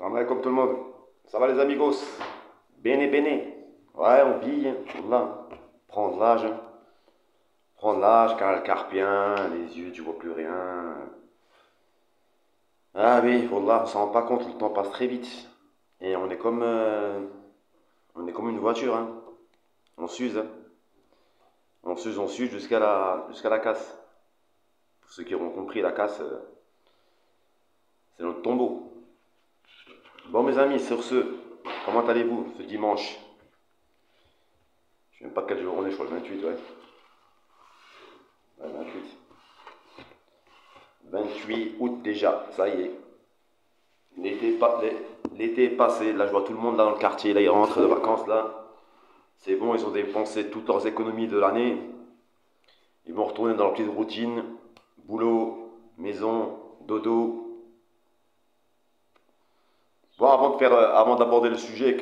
Salam alaikum tout le monde. Ça va les amigos? Bene bene. Ouais, on vit, hein. Là. Prends de l'âge, hein. Prends de l'âge, car le carpien, les yeux, tu vois plus rien. Ah oui, voilà, on s'en rend pas compte, le temps passe très vite. Et on est comme une voiture, hein. On s'use, hein. On s'use jusqu'à la casse. Pour ceux qui auront compris, la casse, c'est notre tombeau. Bon mes amis, sur ce, comment allez-vous ce dimanche? Je sais même pas quel jour on est, je crois le 28, ouais. Ouais, 28. 28 août déjà, ça y est. L'été est passé, là je vois tout le monde là dans le quartier, là ils rentrent de vacances là. C'est bon, ils ont dépensé toutes leurs économies de l'année. Ils vont retourner dans leur petite routine. Boulot, maison, dodo. Bon, avant d'aborder le sujet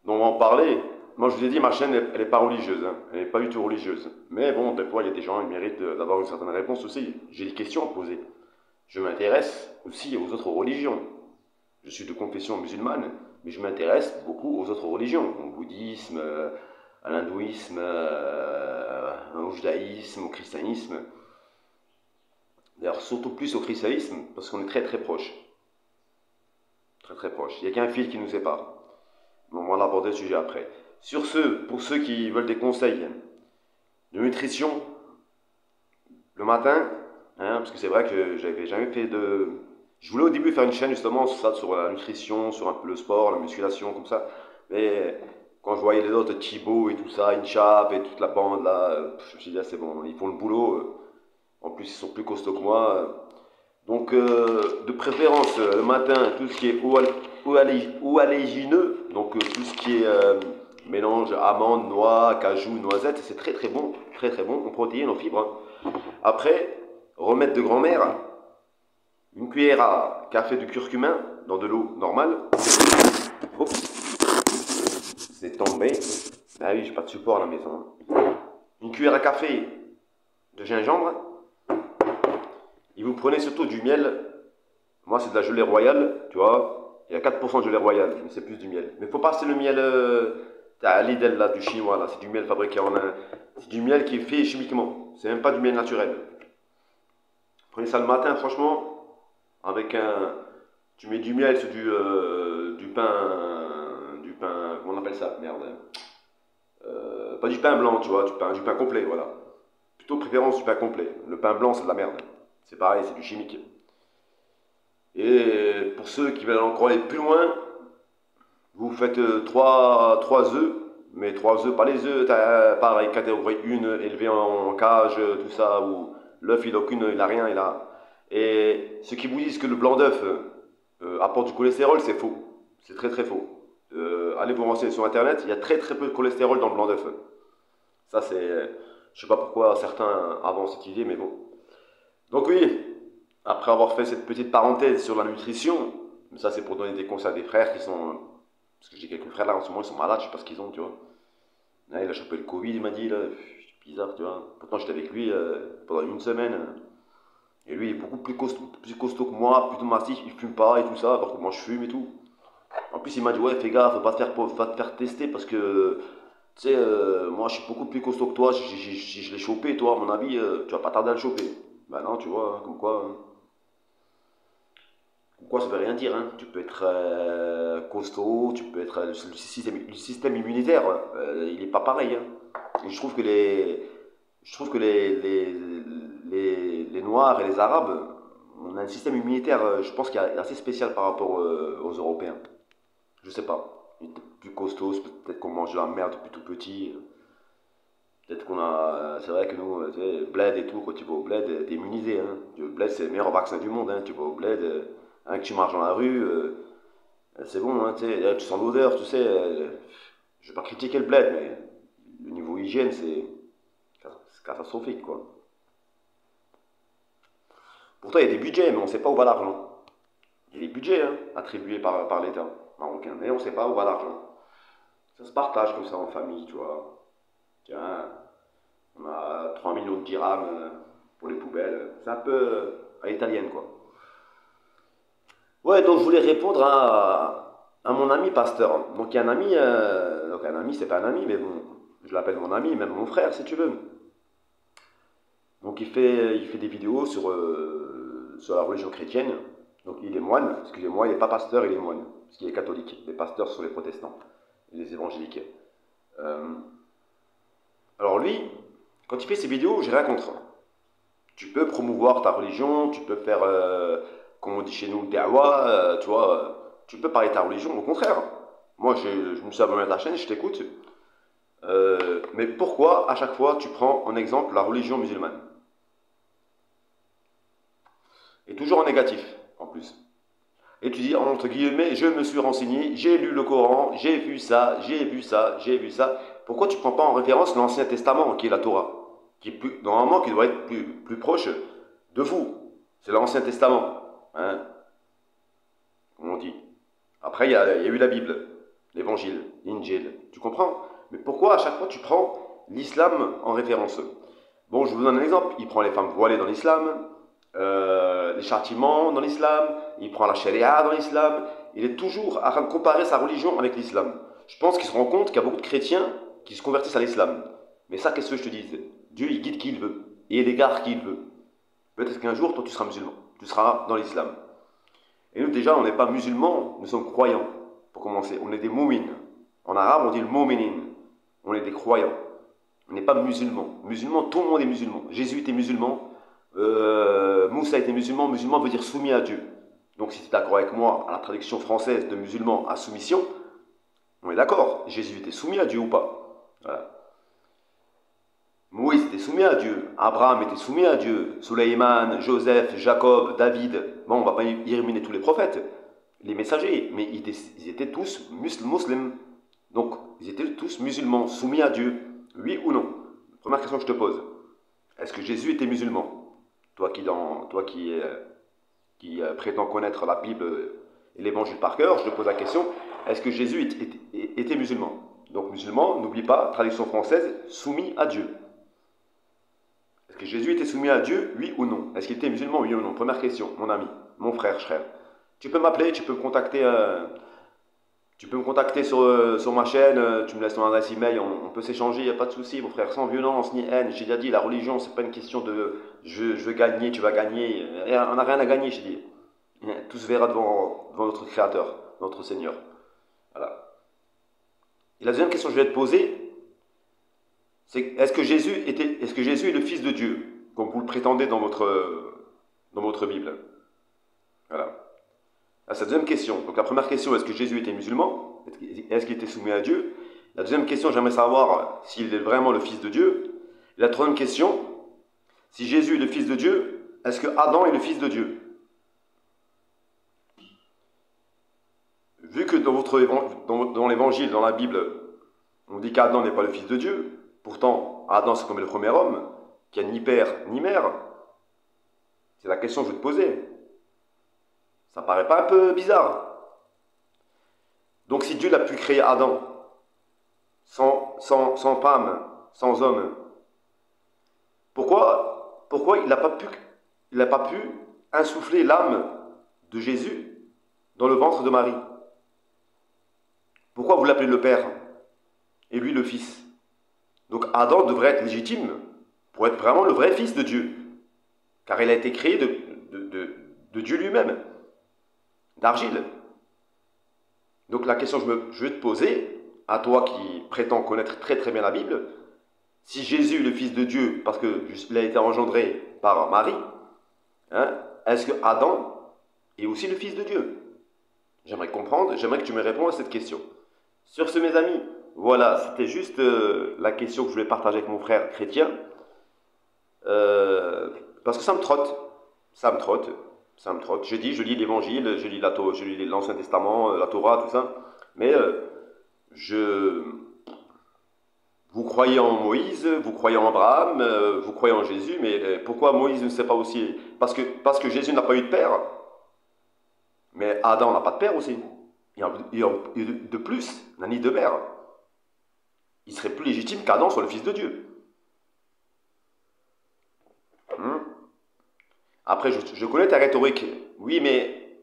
dont on va en parler, moi je vous ai dit, ma chaîne, elle est pas religieuse, hein. Elle n'est pas du tout religieuse. Mais bon, des fois, il y a des gens qui méritent d'avoir une certaine réponse aussi. J'ai des questions à poser. Je m'intéresse aussi aux autres religions. Je suis de confession musulmane, mais je m'intéresse beaucoup aux autres religions, au bouddhisme, à l'hindouisme, au judaïsme, au christianisme. D'ailleurs, surtout plus au christianisme, parce qu'on est très très proches. Très très proches. Il n'y a qu'un fil qui nous sépare. Bon, on va aborder le sujet après. Sur ce, pour ceux qui veulent des conseils de nutrition, le matin, hein, parce que c'est vrai que j'avais jamais fait de... Je voulais au début faire une chaîne justement sur ça, sur la nutrition, sur un peu le sport, la musculation, comme ça. Mais quand je voyais les autres, Thibaut et tout ça, Inchap et toute la bande là, je me suis dit, ah, c'est bon, ils font le boulot. En plus, ils sont plus costauds que moi. Donc, de préférence, le matin, tout ce qui est oléagineux, donc tout ce qui est mélange amandes, noix, cajou, noisettes, c'est très très bon en protéines, en fibres, hein. Après, remède de grand-mère, une cuillère à café de curcumin dans de l'eau normale. Hop, c'est tombé. Ah oui, j'ai pas de support à la maison, hein. Une cuillère à café de gingembre. Et vous prenez surtout du miel. Moi, c'est de la gelée royale, tu vois. Il y a 4% de gelée royale, mais c'est plus du miel. Mais faut pas c'est le miel à Lidl, là, du chinois, là. C'est du miel fabriqué en Inde. C'est du miel qui est fait chimiquement. C'est même pas du miel naturel. Prenez ça le matin, franchement, avec un... Tu mets du miel sur du pain... Du pain... Comment on appelle ça? Merde. Pas du pain blanc, tu vois, du pain complet, voilà. Plutôt préférence du pain complet. Le pain blanc, c'est de la merde. C'est pareil, c'est du chimique. Et pour ceux qui veulent encore aller plus loin, vous faites 3 œufs, mais 3 œufs, pas les œufs, pareil, catégorie 1, élevés en cage, tout ça, où l'œuf il a aucune, il a rien, il a. Et ceux qui vous disent que le blanc d'œuf apporte du cholestérol, c'est faux. C'est très très faux. Allez vous renseigner sur internet, il y a très très peu de cholestérol dans le blanc d'œuf. Ça c'est. Je sais pas pourquoi certains avancent cette idée, mais bon. Donc oui, après avoir fait cette petite parenthèse sur la nutrition, ça c'est pour donner des conseils à des frères qui sont... Parce que j'ai quelques frères là en ce moment, ils sont malades, je sais pas ce qu'ils ont, tu vois. Là, il a chopé le Covid, il m'a dit, là, c'est bizarre, tu vois. Pourtant j'étais avec lui pendant une semaine. Et lui, il est beaucoup plus costaud que moi, plutôt massif, il fume pas et tout ça, alors que moi je fume et tout. En plus, il m'a dit, ouais, fais gaffe, faut pas te faire tester parce que, tu sais, moi je suis beaucoup plus costaud que toi, si je l'ai chopé, toi, à mon avis, tu vas pas tarder à le choper. Bah non, tu vois, hein, comme quoi... hein. Quoi, ça veut rien dire, hein. Tu peux être costaud, tu peux être. Le système immunitaire, il n'est pas pareil, hein. Et je trouve que les Noirs et les Arabes, on a un système immunitaire, je pense qu'il est assez spécial par rapport aux Européens. Je sais pas. Il est peut-être plus costaud, peut-être qu'on mange de la merde depuis tout petit. Peut-être qu'on a. C'est vrai que nous, tu sais, bled et tout, quand tu vas au bled, t'es immunisé, hein. Le bled, c'est le meilleur vaccin du monde, hein. Tu vas au bled, hein, que tu marches dans la rue, c'est bon, hein, tu sais, tu sens l'odeur, tu sais. Je vais pas critiquer le bled, mais le niveau hygiène, c'est catastrophique, quoi. Pourtant, il y a des budgets, mais on sait pas où va l'argent. Il y a des budgets, hein, attribués par l'État marocain, mais on sait pas où va l'argent. Ça se partage comme ça en famille, tu vois. Tiens, on a 3 millions de dirhams pour les poubelles. C'est un peu à l'italienne, quoi. Ouais, Ouais, donc je voulais répondre à mon ami pasteur. Donc il y a un ami, c'est pas un ami, mais bon, je l'appelle mon ami, même mon frère si tu veux. Donc il fait des vidéos sur la religion chrétienne. Donc il est moine, excusez-moi, il n'est pas pasteur, il est moine, parce qu'il est catholique. Les pasteurs sont les protestants, les évangéliques. Euh, alors lui, quand il fait ses vidéos, j'ai rien contre. Tu peux promouvoir ta religion, tu peux faire, comme on dit chez nous, da'wa, tu vois, tu peux parler de ta religion, au contraire. Moi, je me suis abonné à ta chaîne, je t'écoute. Mais pourquoi, à chaque fois, tu prends en exemple la religion musulmane? Et toujours en négatif, en plus. Et tu dis, entre guillemets, je me suis renseigné, j'ai lu le Coran, j'ai vu ça, j'ai vu ça, j'ai vu ça. Pourquoi tu ne prends pas en référence l'Ancien Testament, qui est la Torah, qui est normalement, qui doit être plus proche de vous? C'est l'Ancien Testament, hein, comme on dit. Après, il y a eu la Bible, l'Évangile, l'Injil, tu comprends? Mais pourquoi à chaque fois tu prends l'islam en référence? Bon, je vous donne un exemple. Il prend les femmes voilées dans l'islam, les châtiments dans l'islam, il prend la charia dans l'islam. Il est toujours en train de comparer sa religion avec l'islam. Je pense qu'il se rend compte qu'il y a beaucoup de chrétiens qui se convertissent à l'islam. Mais ça, qu'est-ce que je te dis? Dieu, il guide qui il veut et il égare qui il veut. Peut-être qu'un jour, toi, tu seras musulman. Tu seras dans l'islam. Et nous, déjà, on n'est pas musulmans, nous sommes croyants. Pour commencer, on est des moumines. En arabe, on dit le mouminin. On est des croyants. On n'est pas musulmans. Musulmans, tout le monde est musulman. Jésus était musulman. Moussa était musulman. Musulman veut dire soumis à Dieu. Donc, si tu es d'accord avec moi, à la traduction française de musulman à soumission, on est d'accord. Jésus était soumis à Dieu ou pas? Voilà. Moïse était soumis à Dieu, Abraham était soumis à Dieu, Suleiman, Joseph, Jacob, David. Bon, on ne va pas y éliminer tous les prophètes, les messagers, mais ils étaient tous musulmans. Donc, ils étaient tous musulmans, soumis à Dieu. Oui ou non? Première question que je te pose. Est-ce que Jésus était musulman? Qui prétends connaître la Bible et l'Évangile par cœur, je te pose la question. Est-ce que Jésus était musulman? Donc, musulman, n'oublie pas, traduction française, soumis à Dieu. Est-ce que Jésus était soumis à Dieu, oui ou non? Est-ce qu'il était musulman, oui ou non? Première question, mon ami, mon frère. Tu peux m'appeler, tu peux me contacter sur ma chaîne, tu me laisses ton adresse email, on peut s'échanger, il n'y a pas de souci, mon frère, sans violence ni haine. J'ai déjà dit, la religion, c'est pas une question de je veux gagner, tu vas gagner. On n'a rien à gagner, j'ai dit. Tout se verra devant notre Créateur, notre Seigneur. Voilà. Et la deuxième question que je vais te poser, c'est est-ce que Jésus est le Fils de Dieu, comme vous le prétendez dans votre Bible? Voilà. Ah, c'est la deuxième question. Donc la première question, est-ce que Jésus était musulman? Est-ce qu'il était soumis à Dieu? La deuxième question, j'aimerais savoir s'il est vraiment le Fils de Dieu. Et la troisième question, si Jésus est le Fils de Dieu, est-ce que Adam est le Fils de Dieu? Vu que dans l'Évangile, dans la Bible, on dit qu'Adam n'est pas le Fils de Dieu, pourtant Adam c'est comme le premier homme, qui a ni père ni mère, c'est la question que je veux te poser. Ça paraît pas un peu bizarre? Donc si Dieu a pu créer Adam sans femme, sans homme, pourquoi il n'a pas pu insuffler l'âme de Jésus dans le ventre de Marie? Pourquoi vous l'appelez le Père et lui le Fils? Donc Adam devrait être légitime pour être vraiment le vrai Fils de Dieu, car il a été créé de Dieu lui-même, d'argile. Donc la question que je vais te poser, à toi qui prétends connaître très très bien la Bible, si Jésus est le Fils de Dieu, parce qu'il a été engendré par Marie, hein, est-ce que Adam est aussi le Fils de Dieu? J'aimerais comprendre, j'aimerais que tu me répondes à cette question. Sur ce, mes amis, voilà, c'était juste la question que je voulais partager avec mon frère chrétien, parce que ça me trotte, ça me trotte. Je lis l'Évangile, je lis l'Ancien Testament, la Torah, tout ça, mais vous croyez en Moïse, vous croyez en Abraham, vous croyez en Jésus, mais pourquoi Moïse ne sait pas aussi? Parce que Jésus n'a pas eu de père, mais Adam n'a pas de père aussi. Et de plus, n'a ni de mère. Il serait plus légitime qu'Adam soit le Fils de Dieu. Après, je connais ta rhétorique. Oui, mais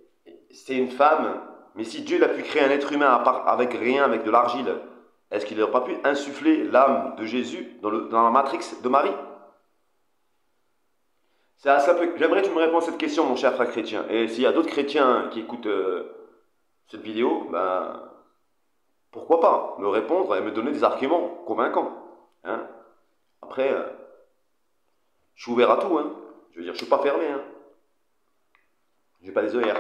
c'est une femme, mais si Dieu il a pu créer un être humain avec rien, avec de l'argile, est-ce qu'il n'aurait pas pu insuffler l'âme de Jésus dans la matrix de Marie? J'aimerais que tu me répondes à cette question, mon cher frère chrétien. Et s'il y a d'autres chrétiens qui écoutent cette vidéo, ben, pourquoi pas me répondre et me donner des arguments convaincants. Hein. Après, je suis ouvert à tout. Hein. Je veux dire, je ne suis pas fermé. Hein. Je n'ai pas des œillères.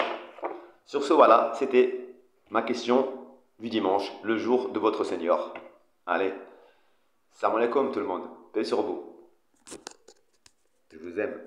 Sur ce, voilà, c'était ma question du dimanche, le jour de votre Seigneur. Allez, salam alaikum tout le monde. Paix sur vous. Je vous aime.